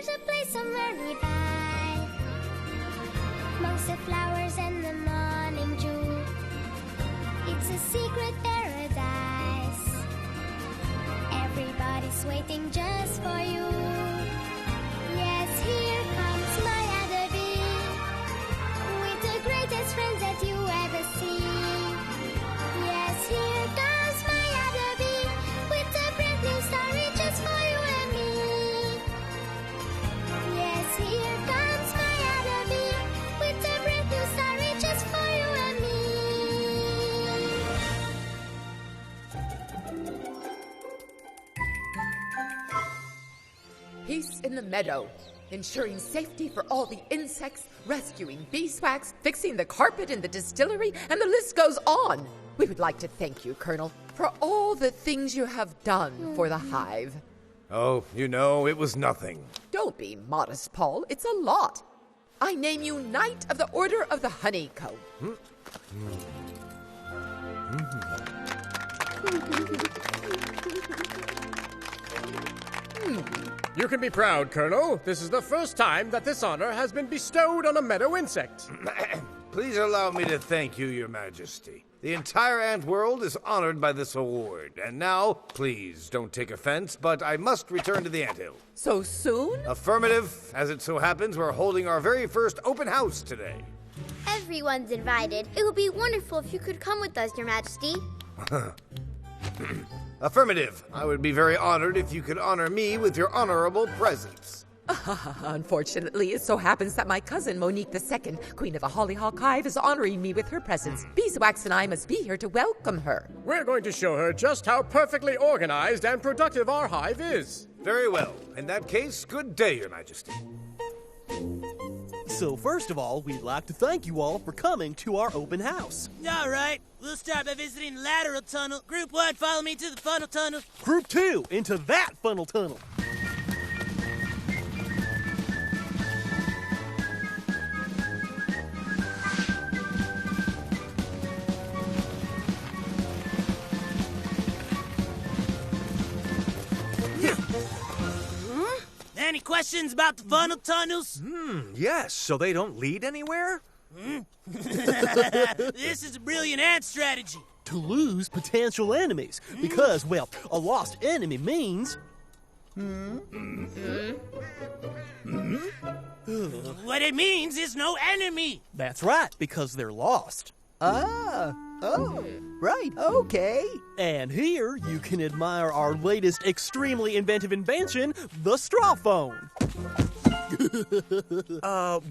there's a place somewhere nearby, amongst the flowers and the morning dew. It's a secret paradise. Everybody's waiting just for you. Yes, here comes my other bee, with the greatest friends that you ever see. Yes, here comes my other bee, with a brand new story just for you and me. Yes, here comes my other bee, with a brand new story just for you and me. Peace in the meadow, ensuring safety for all the insects, rescuing beeswax, fixing the carpet in the distillery, and the list goes on. We would like to thank you, Colonel, for all the things you have done for the hive. Oh, you know, it was nothing. Don't be modest, Paul. It's a lot. I name you Knight of the Order of the Honeycomb. You can be proud, Colonel. This is the first time that this honor has been bestowed on a meadow insect. Please allow me to thank you, Your Majesty. The entire ant world is honored by this award. And now, please don't take offense, but I must return to the anthill. So soon? Affirmative. As it so happens, we're holding our very first open house today. Everyone's invited. It would be wonderful if you could come with us, Your Majesty. Affirmative. I would be very honored if you could honor me with your honorable presence. Unfortunately, it so happens that my cousin Monique II, Queen of the Hollyhock Hive, is honoring me with her presence. Beeswax and I must be here to welcome her. We're going to show her just how perfectly organized and productive our hive is. Very well. In that case, good day, Your Majesty. So first of all, we'd like to thank you all for coming to our open house. All right, we'll start by visiting the lateral tunnel. Group 1, follow me to the funnel tunnel. Group 2, into that funnel tunnel. Any questions about the funnel tunnels? Yes, so they don't lead anywhere? This is a brilliant ant strategy. To lose potential enemies, because, well, a lost enemy means... What it means is no enemy. That's right, because they're lost. Right, okay. And here you can admire our latest extremely inventive invention, the straw phone.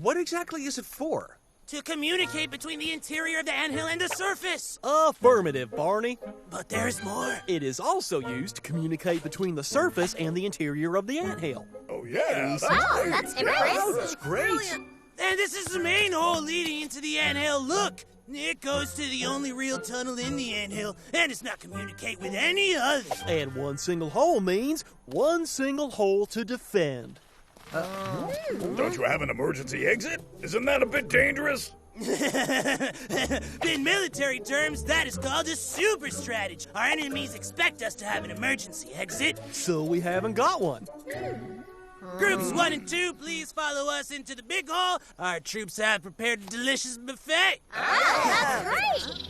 What exactly is it for? To communicate between the interior of the anthill and the surface. Affirmative, Barney. But there's more. It is also used to communicate between the surface and the interior of the anthill. Oh, yeah. Wow, that's impressive. That's great. Brilliant. And this is the main hole leading into the anthill. Look, it goes to the only real tunnel in the anthill, and does not communicate with any others. And one single hole means one single hole to defend. Don't you have an emergency exit? Isn't that a bit dangerous? In military terms, that is called a super strategy. Our enemies expect us to have an emergency exit. So we haven't got one. Groups 1 and 2, please follow us into the big hall. Our troops have prepared a delicious buffet. That's great.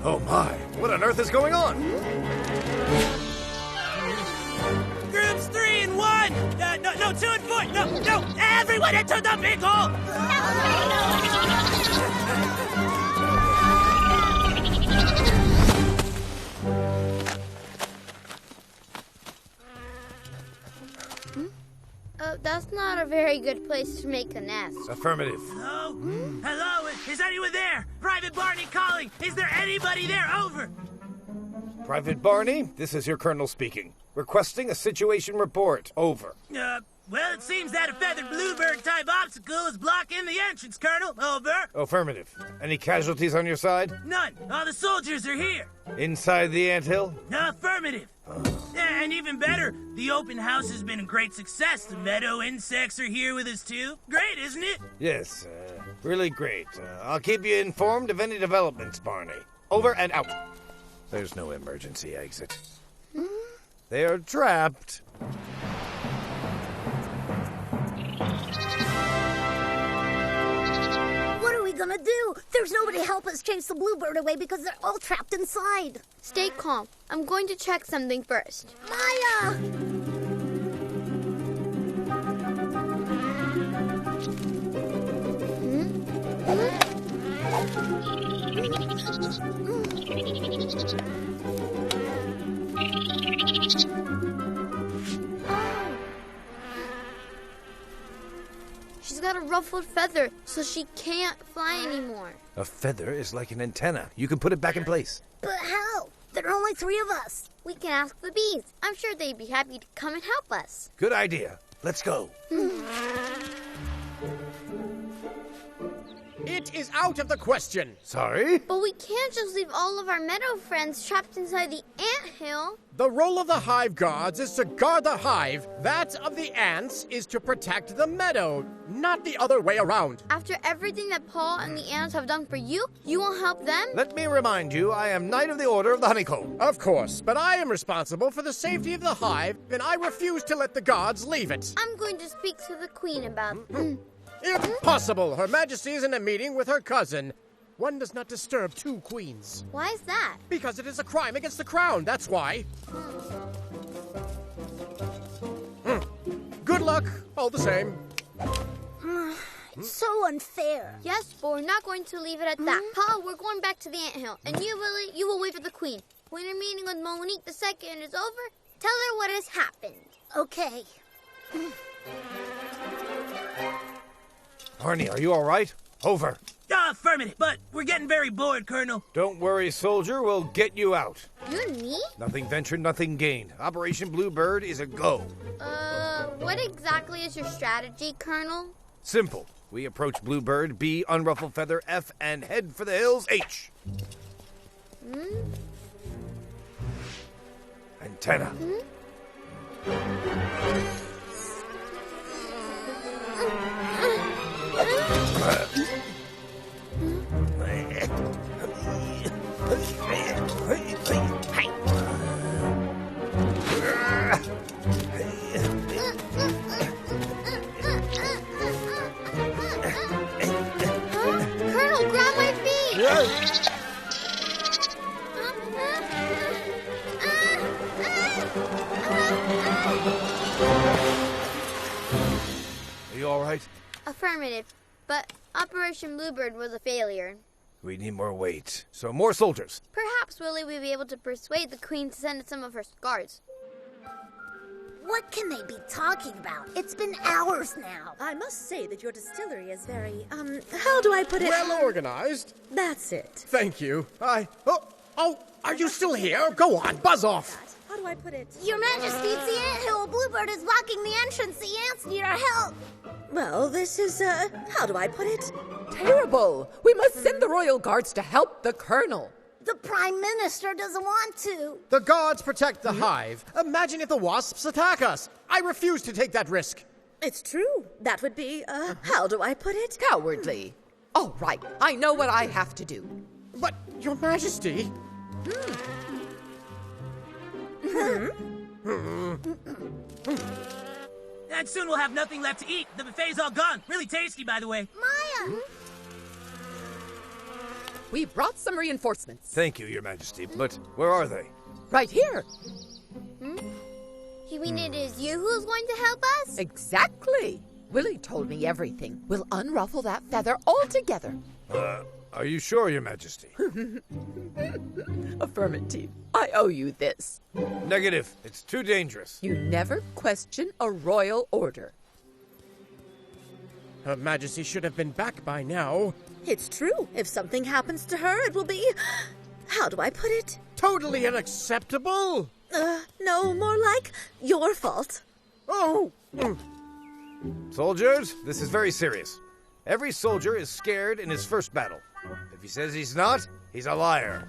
Oh my, what on earth is going on? Groups 3 and 1. No, 2 and 4. No, everyone into the big hole. That's not a very good place to make a nest. Affirmative. Hello? Hello? Is anyone there? Private Barney calling. Is there anybody there? Over. Private Barney, this is your colonel speaking. Requesting a situation report. Over. Well, it seems that a feathered bluebird-type obstacle is blocking the entrance, Colonel. Over. Affirmative. Any casualties on your side? None. All the soldiers are here. Inside the anthill? Affirmative. And even better, the open house has been a great success. The meadow insects are here with us too. Great, isn't it? Yes, really great. I'll keep you informed of any developments, Barney. Over and out. There's no emergency exit. They are trapped. What are we gonna do? There's nobody to help us chase the bluebird away because they're all trapped inside. Stay calm. I'm going to check something first. Maya! She's got a ruffled feather, so she can't fly anymore. A feather is like an antenna. You can put it back in place. But how? There are only 3 of us. We can ask the bees. I'm sure they'd be happy to come and help us. Good idea. Let's go. It is out of the question. Sorry? But we can't just leave all of our meadow friends trapped inside the anthill. The role of the hive guards is to guard the hive. That of the ants is to protect the meadow, not the other way around. After everything that Paul and the ants have done for you, you won't help them? Let me remind you, I am Knight of the Order of the Honeycomb. Of course, but I am responsible for the safety of the hive, and I refuse to let the guards leave it. I'm going to speak to the queen about Impossible! Her Majesty is in a meeting with her cousin. One does not disturb 2 queens. Why is that? Because it is a crime against the crown, that's why. Good luck, all the same. So unfair. Yes, but we're not going to leave it at that. Paul, we're going back to the anthill. And you, Willie, you will wait for the queen. When your meeting with Monique II is over, tell her what has happened. Okay. Barney, are you all right? Over. Affirmative, but we're getting very bored, Colonel. Don't worry, soldier. We'll get you out. You and me? Nothing ventured, nothing gained. Operation Bluebird is a go. What exactly is your strategy, Colonel? Simple. We approach Bluebird, B, unruffled feather, F, and head for the hills, H. Antenna. Colonel, grab my feet! Are you all right? Affirmative, but Operation Bluebird was a failure. We need more weight. So more soldiers. Perhaps, Willie, we'll be able to persuade the queen to send some of her guards. What can they be talking about? It's been hours now. I must say that your distillery is very, how do I put it? Well organized. That's it. Thank you. Oh, are you still here? Go on, buzz off. How do I put it? Your Majesty, it's the anthill. A bluebird is blocking the entrance. The ants need our help. Well, this is, how do I put it? Terrible! We must send the royal guards to help the colonel. The Prime Minister doesn't want to. The guards protect the hive. Imagine if the wasps attack us. I refuse to take that risk. It's true. That would be, how do I put it? Cowardly. All right, I know what I have to do. But, Your Majesty... And soon we'll have nothing left to eat. The buffet's all gone. Really tasty, by the way. Maya! We brought some reinforcements. Thank you, Your Majesty. But where are they? Right here. You mean it is you who's going to help us? Exactly. Willie told me everything. We'll unruffle that feather altogether. Are you sure, Your Majesty? Affirmative. I owe you this. Negative. It's too dangerous. You never question a royal order. Her Majesty should have been back by now. It's true. If something happens to her, it will be, how do I put it? Totally unacceptable. No, more like your fault. Oh! Soldiers, this is very serious. Every soldier is scared in his first battle. If he says he's not, he's a liar.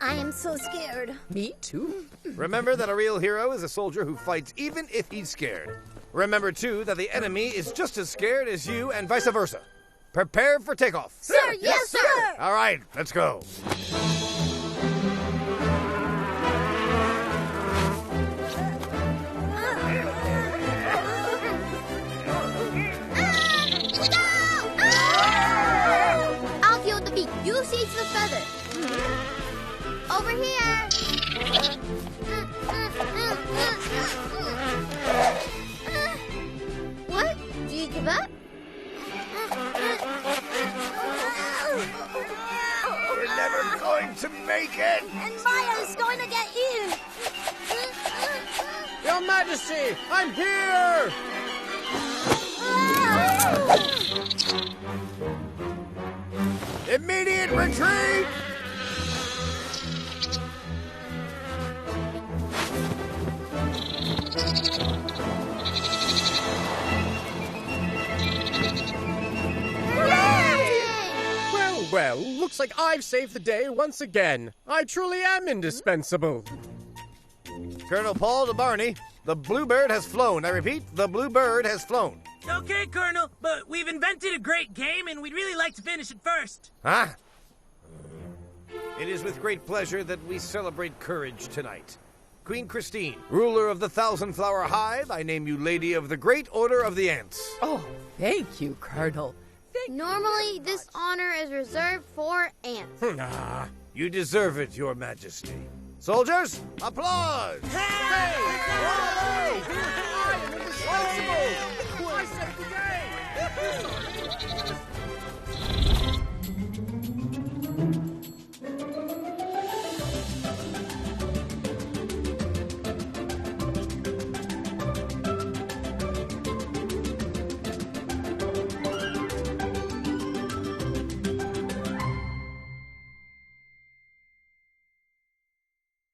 I am so scared. Me too. Remember that a real hero is a soldier who fights even if he's scared. Remember, too, that the enemy is just as scared as you and vice versa. Prepare for takeoff. Sir, yes, sir. All right, let's go. I'll deal with the beak. You seize the feather. Over here. What? Do you give up? We're never going to make it. And Maya's going to get you. Your Majesty, I'm here! Immediate retreat! Well, looks like I've saved the day once again. I truly am indispensable. Colonel Paul to Barney, the bluebird has flown. I repeat, the bluebird has flown. Okay, Colonel, but we've invented a great game, and we'd really like to finish it first. Huh? It is with great pleasure that we celebrate courage tonight. Queen Christine, ruler of the Thousand-Flower Hive, I name you Lady of the Great Order of the Ants. Oh, thank you, Colonel. Normally, this honor is reserved for ants. You deserve it, Your Majesty. Soldiers, applause! Hey!